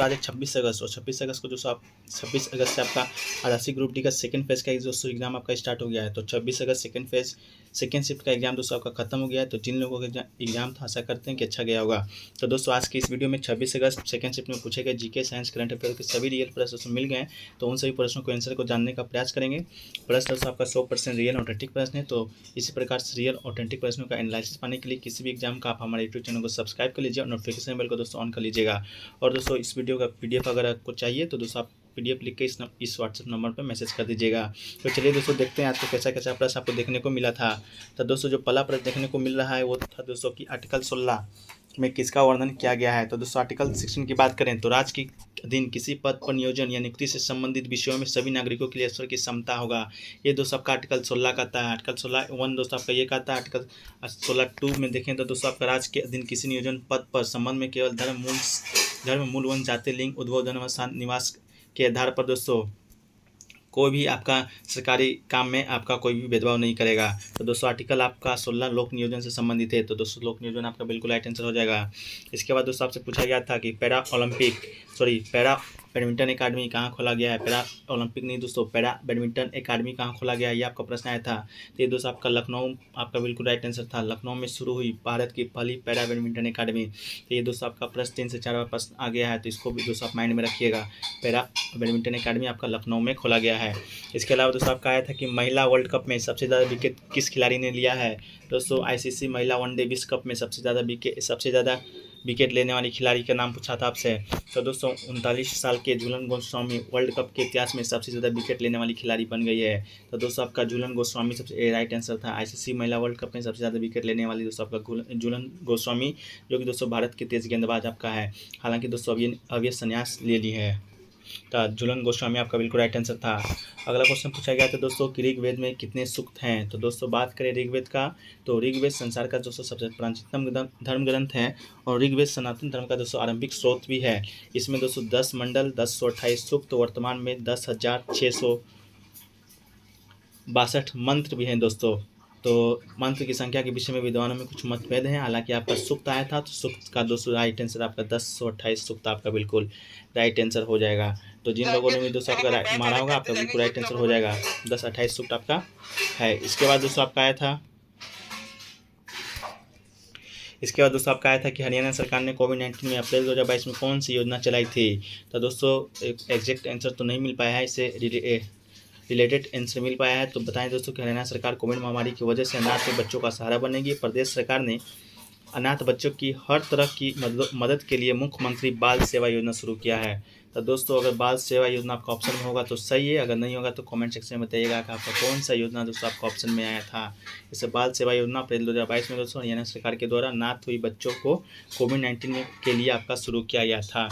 दोस्तों आज 26 अगस्त और 26 अगस्त को दोस्तों आप 26 अगस्त से आपका आरआरसी ग्रुप डी का सेकंड फेज का दोस्तों एग्जाम आपका स्टार्ट हो गया है। तो 26 अगस्त सेकंड फेज सेकंड शिफ्ट का एग्जाम दोस्तों आपका खत्म हो गया है। तो जिन लोगों का एग्जाम था आशा करते हैं कि अच्छा गया होगा। तो दोस्तों आज की इस वीडियो में 26 अगस्त सेकंड शिफ्ट में पूछे गए जीके साइंस करंट अफेयर के सभी रियल प्रश्न दोस्तों मिल गए। तो उन सभी प्रश्नों को आंसर को जानने का प्रयास करेंगे। प्रश्न दोस्तों आपका 100% रियल ऑथेंटिक प्रश्न है। तो इसी प्रकार से रियल ऑथेंटिक प्रश्नों का एनालिसिस पाने के लिए किसी भी एग्जाम का आप हमारे यूट्यूब चैनल को सब्सक्राइब कर लीजिए और नोटिफिकेशन बेल को दोस्तों ऑन कर लीजिएगा। और दोस्तों इस वीडियो का पीडीएफ अगर आपको चाहिए तो दोस्तों आप पीडीएफ लिख के इस व्हाट्सएप नंबर पर मैसेज कर दीजिएगा। तो चलिए दोस्तों देखते हैं आज को कैसा कैसा प्रश्न आपको देखने को मिला था। तो दोस्तों जो पहला प्रश्न देखने को मिल रहा है वो था दोस्तों कि आर्टिकल 16 में किसका वर्णन किया गया है। तो दोस्तों आर्टिकल 16 की बात करें तो राज्य के अधीन किसी पद पर नियोजन या नियुक्ति से संबंधित विषयों में सभी नागरिकों के लिए ईश्वर की समता होगा। ये दोस्तों आपका आर्टिकल 16 का आता है। आर्टिकल 16(1) दोस्तों आपका ये कहता है। आर्टिकल 16(2) में देखें तो दोस्तों आपका राज्य के अधीन किसी नियोजन पद पर संबंध में केवल धर्म मूल वंश जाति लिंग उद्भव जन्म स्थान निवास के आधार पर दोस्तों कोई भी आपका सरकारी काम में आपका कोई भी भेदभाव नहीं करेगा। तो दोस्तों आर्टिकल आपका 16 लोक नियोजन से संबंधित है। तो दोस्तों लोक नियोजन आपका बिल्कुल राइट आंसर हो जाएगा। इसके बाद दोस्तों आपसे पूछा गया था कि पैरा बैडमिंटन एकेडमी कहाँ खोला गया है। पैरा ओलंपिक नहीं दोस्तों, पैरा बैडमिंटन एकेडमी कहाँ खोला गया है, ये आपका प्रश्न आया था। तो ये दोस्तों आपका लखनऊ आपका बिल्कुल राइट आंसर था। लखनऊ में शुरू हुई भारत की पहली पैरा बैडमिंटन एकेडमी। तो ये दोस्तों आपका प्रश्न 3 से 4 बार प्रश्न आ गया है। तो इसको भी दोस्तों आप माइंड में रखिएगा। पैरा बैडमिंटन एकेडमी आपका लखनऊ में खोला गया है। इसके अलावा दोस्तों आपका आया था कि महिला वर्ल्ड कप में सबसे ज़्यादा विकेट किस खिलाड़ी ने लिया है। दोस्तों आईसीसी महिला वनडे विश्व कप में सबसे ज़्यादा विकेट लेने वाली खिलाड़ी का नाम पूछा था आपसे। तो दोस्तों 39 साल के झूलन गोस्वामी वर्ल्ड कप के इतिहास में सबसे ज़्यादा विकेट लेने वाली खिलाड़ी बन गई है। तो दोस्तों आपका झूलन गोस्वामी सबसे राइट आंसर था। आईसीसी महिला वर्ल्ड कप में सबसे ज़्यादा विकेट लेने वाली दोस्तों आपका झूलन गोस्वामी, जो कि दोस्तों भारत की तेज गेंदबाज आपका है। हालांकि दोस्तों अब ये संन्यास ले ली है। तो झूलन गोस्वामी आपका बिल्कुल राइट आंसर था। अगला क्वेश्चन पूछा गया था दोस्तों कि ऋग्वेद में कितने सूक्त हैं। तो दोस्तों बात करें ऋग्वेद का तो ऋग्वेद संसार का दोस्तों सबसे प्राचीनतम धर्म ग्रंथ है और ऋग्वेद सनातन धर्म का दोस्तों आरंभिक स्रोत भी है। इसमें दोस्तों 10 मंडल 1028 सूक्त तो वर्तमान में 10,662 मंत्र भी हैं दोस्तों। तो मंत्र की संख्या के विषय में विद्वानों में कुछ मतभेद हैं। हालांकि आपका सूक्त आया था तो सूक्त का दोस्तों राइट आंसर आपका 1028 सूक्त आपका बिल्कुल राइट आंसर हो जाएगा। तो जिन लोगों ने भी दोस्तों आपका मारा होगा आपका बिल्कुल राइट आंसर हो जाएगा। 1028 सूक्त आपका है। इसके बाद दोस्तों आपका आया था कि हरियाणा सरकार ने कोविड-19 में अप्रैल 2022 में कौन सी योजना चलाई थी। तो दोस्तों एक एग्जैक्ट आंसर तो नहीं मिल पाया है, इससे रिलेटेड आंसर मिल पाया है। तो बताएं दोस्तों कि हरियाणा सरकार कोविड महामारी की वजह से अनाथ बच्चों का सहारा बनेगी। प्रदेश सरकार ने अनाथ बच्चों की हर तरह की मदद के लिए मुख्यमंत्री बाल सेवा योजना शुरू किया है। तो दोस्तों अगर बाल सेवा योजना आपका ऑप्शन में होगा तो सही है, अगर नहीं होगा तो कमेंट सेक्शन में बताइएगा कि आपका कौन सा योजना दोस्तों आपका ऑप्शन में आया था। जैसे बाल सेवा योजना अप्रैल 2022 में दोस्तों हरियाणा सरकार के द्वारा अनाथ हुई बच्चों को कोविड-19 के लिए आपका शुरू किया गया था।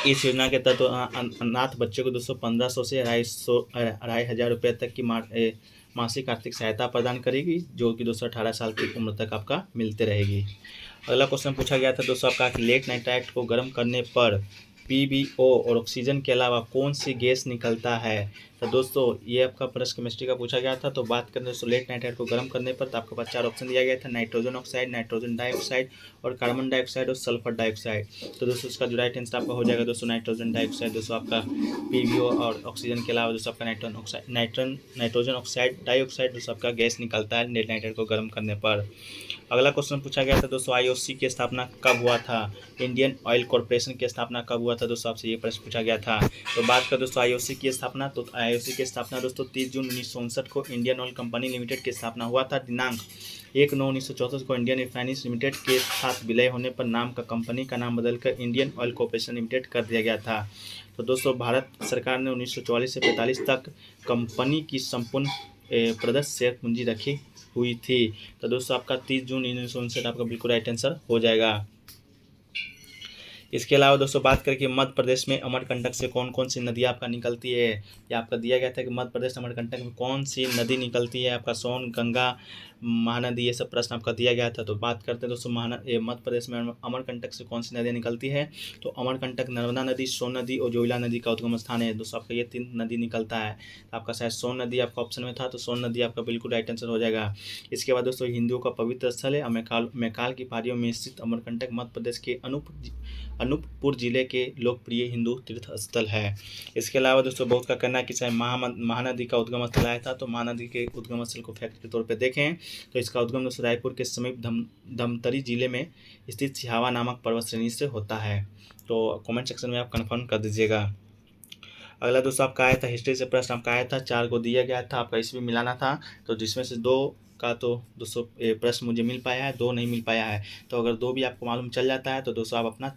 इस योजना के तहत अनाथ बच्चों को दोस्तों 1500 से 2,500 रुपये तक की मासिक आर्थिक सहायता प्रदान करेगी, जो कि दोस्तों 18 साल की उम्र तक आपका मिलते रहेगी। अगला क्वेश्चन पूछा गया था दोस्तों आपका लेट नाइट्राइट को गर्म करने पर पीबीओ और ऑक्सीजन के अलावा कौन सी गैस निकलता है। तो दोस्तों ये आपका प्रश्न केमिस्ट्री का पूछा गया था। तो बात करें दोस्तों लेट नाइट्राइट को गर्म करने पर तो आपके पास 4 ऑप्शन दिया गया था, नाइट्रोजन ऑक्साइड, नाइट्रोजन डाइऑक्साइड और कार्बन डाइऑक्साइड और सल्फर डाइऑक्साइड। तो दोस्तों इसका जो राइट आंसर आपका हो जाएगा दोस्तों नाइट्रोजन डाइऑक्साइड। दोस्तों आपका पीबीओ और ऑक्सीजन के अलावा दोस्तों आपका नाइट्रोजन ऑक्साइड डाइऑक्साइड दोस्तों आपका गैस निकलता है लेट नाइट्राइट को गर्म करने पर। अगला क्वेश्चन पूछा गया था दोस्तों आईओसी की स्थापना कब हुआ था। इंडियन ऑयल कॉर्पोरेशन की स्थापना कब हुआ था दोस्तों, आपसे ये प्रश्न पूछा गया था। तो बात करें दोस्तों आईओसी की स्थापना तो आईओसी की स्थापना दोस्तों 30 जून 1959 को इंडियन ऑयल कंपनी लिमिटेड की स्थापना हुआ था। दिनांक 1/9/1964 को इंडियन रिफाइनरीज लिमिटेड के साथ विलय होने पर नाम का कंपनी का नाम बदलकर इंडियन ऑयल कॉर्पोरेशन लिमिटेड कर दिया गया था। तो दोस्तों भारत सरकार ने 1944 से 45 तक कंपनी की संपूर्ण प्रदत्त शेयर पूंजी रखी हुई थी। तो दोस्तों आपका 30 जून 1959 आपका बिल्कुल राइट आंसर हो जाएगा। इसके अलावा दोस्तों बात करें कि मध्य प्रदेश में अमरकंटक से कौन कौन सी नदियाँ आपका निकलती है, या आपका दिया गया था कि मध्य प्रदेश अमरकंटक में कौन सी नदी निकलती है, आपका सोन, गंगा, महानदी, ये सब प्रश्न आपका दिया गया था। तो बात करते हैं दोस्तों मध्य प्रदेश में अमरकंटक से कौन सी नदियाँ निकलती है। तो अमरकंटक नर्मदा नदी, सोन नदी और जोइला नदी का उद्गम स्थान है दोस्तों, आपका ये 3 नदी निकलता है। तो आपका शायद सोन नदी आपका ऑप्शन में था, तो सोन नदी आपका बिल्कुल राइट आंसर हो जाएगा। इसके बाद दोस्तों हिंदुओं का पवित्र स्थल है मैकाल की पहाड़ियों में स्थित अमरकंटक मध्य प्रदेश के अनूपपुर जिले के लोकप्रिय हिंदू तीर्थ स्थल है। इसके अलावा दोस्तों बहुत का कहना है कि चाहे महानदी का उद्गम स्थल आया था, तो महानदी के उद्गम स्थल को फैक्ट के तौर पे देखें तो इसका उद्गम दोस्तों रायपुर के समीप धमतरी जिले में स्थित सिहावा नामक पर्वत श्रेणी से होता है। तो कमेंट सेक्शन में आप कन्फर्म कर दीजिएगा। अगला दोस्तों आपका आया था हिस्ट्री से प्रश्न आपका आया था, 4 को दिया गया था, आपका इसमें मिलाना था। तो जिसमें से 2 का तो दोस्तों प्रश्न मुझे मिल पाया है, 2 नहीं मिल पाया है। तो अगर 2 भी आपको मालूम चल जाता है तो दोस्तों आप अपना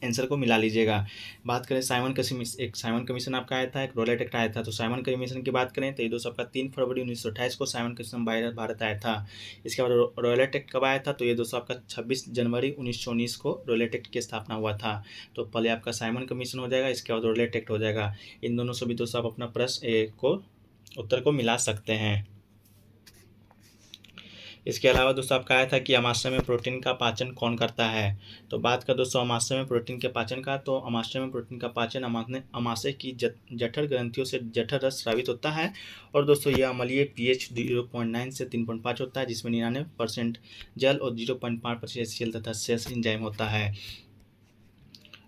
आंसर को मिला लीजिएगा। बात करें साइमन कमीशन आपका आया था, एक रोलेट एक्ट आया था। तो साइमन कमीशन की बात करें तो ये दोस्तों आपका 3 फरवरी 1928 को साइमन कमीशन भारत आया था। इसके बाद रोलेट एक्ट कब आया था, तो ये दोस्तों आपका 26 जनवरी 1919 को रोलेट एक्ट की स्थापना हुआ था। तो पहले आपका साइमन कमीशन हो जाएगा, इसके बाद रोलेट एक्ट हो जाएगा। इन दोनों से भी दोस्तों आप अपना प्रश्न को उत्तर को मिला सकते हैं। इसके अलावा दोस्तों आपका आया था कि अमाशय में प्रोटीन का पाचन कौन करता है। तो बात कर दोस्तों अमाशय में प्रोटीन के पाचन का, तो अमाशय में प्रोटीन का पाचन अमाशय की जठर ग्रंथियों से जठर रस स्रावित होता है। और दोस्तों यह अम्लीय pH 0.9 से 3.5 होता है, जिसमें 99% जल और 0.5% HCl तथा शेष एंजाइम होता है।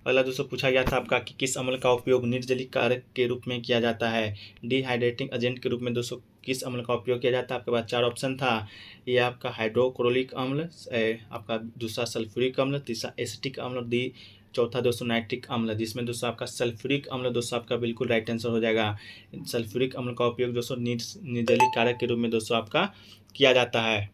अगला दोस्तों पूछा गया था आपका कि किस अम्ल का उपयोग निर्जलीय कारक के रूप में किया जाता है, डिहाइड्रेटिंग एजेंट के रूप में दोस्तों किस अम्ल का उपयोग किया जाता है। आपके पास 4 ऑप्शन था, ये आपका हाइड्रोक्लोरिक अम्ल, आपका दूसरा सल्फ्यूरिक अम्ल, तीसरा एसिटिक अम्ल, चौथा दोस्तों नाइट्रिक अम्ल, जिसमें दोस्तों आपका सल्फ्यूरिक अम्ल दोस्तों आपका बिल्कुल राइट आंसर हो जाएगा। सल्फ्यूरिक अम्ल का उपयोग दोस्तों निर्जलीय कारक के रूप में दोस्तों आपका किया जाता है।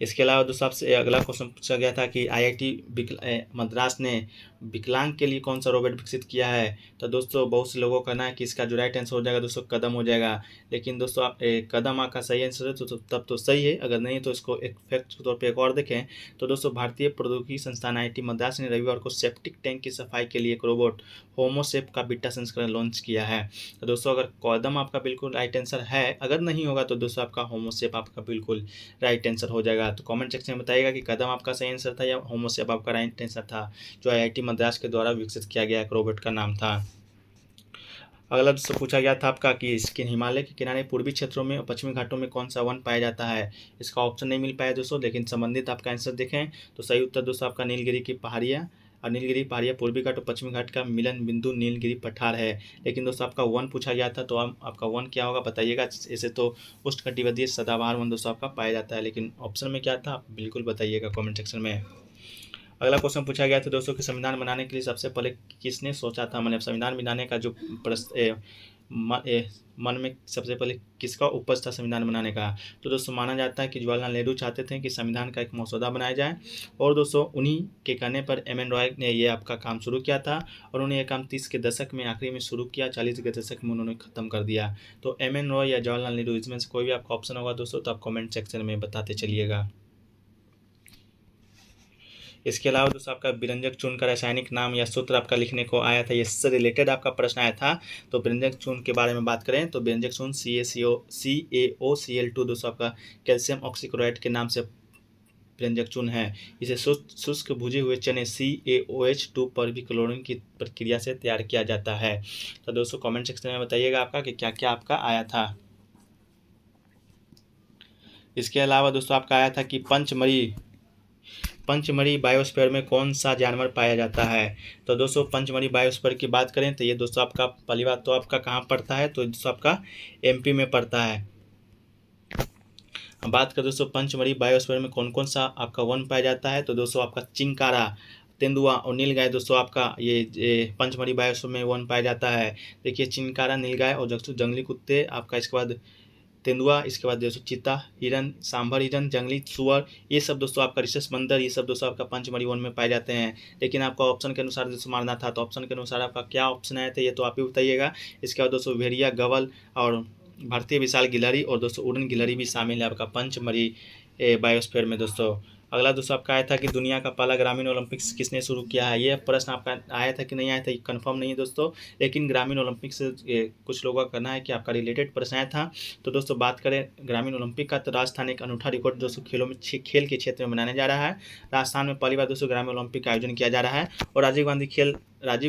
इसके अलावा दोस्तों आपसे अगला क्वेश्चन पूछा गया था कि IIT मद्रास ने विकलांग के लिए कौन सा रोबोट विकसित किया है। तो दोस्तों बहुत से लोगों का कहना है कि इसका जो राइट आंसर हो जाएगा दोस्तों कदम हो जाएगा। लेकिन दोस्तों आप कदम आपका सही आंसर है तो तब तो सही है, अगर नहीं तो इसको एक फैक्ट के तौर पर एक और देखें तो दोस्तों भारतीय प्रौद्योगिकी संस्थान IIT मद्रास ने रविवार को सेप्टिक टैंक की सफाई के लिए एक रोबोट होमोसेप का बीटा संस्करण लॉन्च किया है। तो दोस्तों अगर कदम आपका बिल्कुल राइट आंसर है, अगर नहीं होगा तो दोस्तों आपका होमोसेप आपका बिल्कुल राइट आंसर हो जाएगा। तो कमेंट सेक्शन में बताइएगा कि कदम आपका सही आंसर था या होमोसेप आपका राइट आंसर था, जो IIT मद्रास के द्वारा विकसित किया गया एक रोबोट का नाम था। अगला दोस्तों पूछा गया था आपका कि इसके हिमालय के किनारे पूर्वी क्षेत्रों में और पश्चिमी घाटों में कौन सा वन पाया जाता है। इसका ऑप्शन नहीं मिल पाया दोस्तों, लेकिन संबंधित आपका आंसर देखें तो सही उत्तर दोस्तों आपका नीलगिरी की पहाड़ियाँ, और नीलगिरी पहाड़ियाँ पूर्वी घाट और पश्चिमी घाट का मिलन बिंदु नीलगिरी पठार है। लेकिन दोस्तों आपका वन पूछा गया था, तो आपका वन क्या होगा बताइएगा। ऐसे तो उष्णकटिबंधीय सदाबहार वन दोस्तों आपका पाया जाता है, लेकिन ऑप्शन में क्या था आप बिल्कुल बताइएगा कमेंट सेक्शन में। अगला क्वेश्चन पूछा गया था दोस्तों कि संविधान बनाने के लिए सबसे पहले किसने सोचा था, मतलब संविधान बनाने का जो मन में सबसे पहले किसका उपज था संविधान बनाने का। तो दोस्तों माना जाता है कि जवाहरलाल नेहरू चाहते थे कि संविधान का एक मसौदा बनाया जाए, और दोस्तों उन्हीं के कहने पर M.N. रॉय ने ये आपका काम शुरू किया था, और उन्होंने ये काम 30 के दशक में आखिरी में शुरू किया, 40 के दशक में उन्होंने ख़त्म कर दिया। तो M.N. रॉय या जवाहरलाल नेहरू, इसमें से कोई भी आपका ऑप्शन होगा दोस्तों तो आप कमेंट सेक्शन में बताते चलिएगा। इसके अलावा दोस्तों आपका व्यंजक चूर्ण का रासायनिक नाम या सूत्र आपका लिखने को आया था, इससे रिलेटेड आपका प्रश्न आया था। तो व्यंजक चूर्ण के बारे में बात करें तो व्यंजक चूर्ण CaCO दोस्तों आपका कैल्शियम ऑक्सीक्लोराइड के नाम से व्यंजक चूर्ण है। इसे शुष्क भुजे हुए चने CaOH2 पर भी क्लोरीन की प्रक्रिया से तैयार किया जाता है। तो दोस्तों कमेंट सेक्शन में बताइएगा आपका कि क्या क्या आपका आया था। इसके अलावा दोस्तों आपका आया था कि पंचमढ़ी बायोस्फीयर में कौन सा जानवर पाया जाता है। तो दोस्तों पंचमढ़ी बायोस्फीयर की बात करें तो ये दोस्तों आपका पहली बात तो आपका कहाँ पड़ता है, तो दोस्तों आपका MP में पड़ता है। बात करें दोस्तों पंचमढ़ी बायोस्फीयर में कौन कौन सा आपका वन पाया जाता है, तो दोस्तों आपका चिंकारा, तेंदुआ और नीलगाय दोस्तों आपका ये पंचमढ़ी बायोस्फीयर में वन पाया जाता है। देखिए चिंकारा, नीलगाय और जंगली कुत्ते आपका, इसके बाद तेंदुआ, इसके बाद दोस्तों चीता, हिरन, सांभर हिरन, जंगली सुअर, ये सब दोस्तों आपका रिसेस बंदर, ये सब दोस्तों आपका पंचमढ़ी वन में पाए जाते हैं। लेकिन आपका ऑप्शन के अनुसार दोस्तों मारना था, तो ऑप्शन के अनुसार आपका क्या ऑप्शन आया था ये तो आप ही बताइएगा। इसके बाद दोस्तों भेड़िया, गवल और भारतीय विशाल गिलहरी और दोस्तों उड़न गिलहरी भी शामिल है आपका पंचमढ़ी बायोस्फीयर में दोस्तों। अगला दोस्तों आपका आया था कि दुनिया का पहला ग्रामीण ओलंपिक्स किसने शुरू किया है। ये प्रश्न आपका आया था कि नहीं आया था, ये कन्फर्म नहीं है दोस्तों, लेकिन ग्रामीण ओलंपिक से कुछ लोगों का कहना है कि आपका रिलेटेड प्रश्न आया था। तो दोस्तों बात करें ग्रामीण ओलंपिक का, तो राजस्थान एक अनूठा रिकॉर्ड दोस्तों खेल के क्षेत्र में बनाने जा रहा है। राजस्थान में पहली बार दोस्तों ग्रामीण ओलंपिक का आयोजन किया जा रहा है और राजीव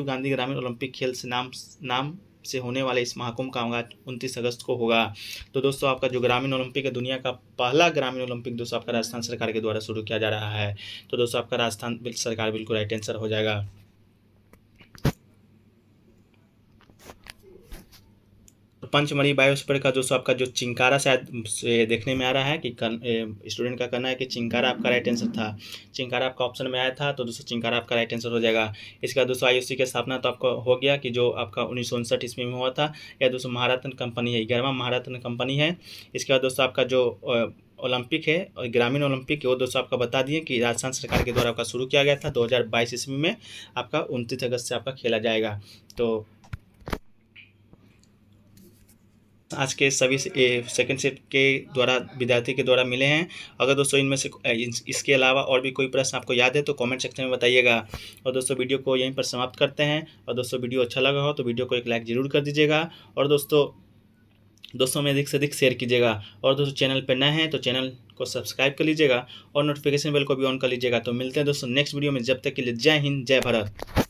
गांधी ग्रामीण ओलंपिक खेल से नाम से होने वाले इस महाकुंभ का आगाज 29 अगस्त को होगा। तो दोस्तों आपका जो ग्रामीण ओलंपिक है, दुनिया का पहला ग्रामीण ओलंपिक दोस्तों आपका राजस्थान सरकार के द्वारा शुरू किया जा रहा है। तो दोस्तों आपका राजस्थान सरकार बिल्कुल राइट आंसर हो जाएगा। पंचमढ़ी बायोस्फीयर का दोस्तों आपका जो चिंकारा शायद देखने में आ रहा है कि स्टूडेंट का कहना है कि चिंकारा आपका राइट आंसर था। चिंकारा आपका ऑप्शन में आया था, तो दोस्तों चिंकारा आपका राइट आंसर हो जाएगा। इसके बाद दोस्तों IOC की स्थापना तो आपका हो गया कि जो आपका 1959 ईस्वी में हुआ था। यह दोस्तों महारत्न कंपनी है, 11वां महारत्न कंपनी है। इसके बाद दोस्तों आपका जो ओलंपिक है और ग्रामीण ओलंपिक है वो दोस्तों आपका बता दिए कि राजस्थान सरकार के द्वारा आपका शुरू किया गया था 2022 ईस्वी में। आपका 29 अगस्त से आपका खेला जाएगा। तो आज के सभी सेकंड शिफ्ट के द्वारा विद्यार्थी के द्वारा मिले हैं। अगर दोस्तों इनमें से इसके अलावा और भी कोई प्रश्न आपको याद है तो कमेंट सेक्शन में बताइएगा। और दोस्तों वीडियो को यहीं पर समाप्त करते हैं। और दोस्तों वीडियो अच्छा लगा हो तो वीडियो को एक लाइक ज़रूर कर दीजिएगा और दोस्तों में अधिक से अधिक शेयर कीजिएगा। और दोस्तों चैनल पर नए हैं तो चैनल को सब्सक्राइब कर लीजिएगा और नोटिफिकेशन बेल को भी ऑन कर लीजिएगा। तो मिलते हैं दोस्तों नेक्स्ट वीडियो में, जब तक के लिए जय हिंद जय भारत।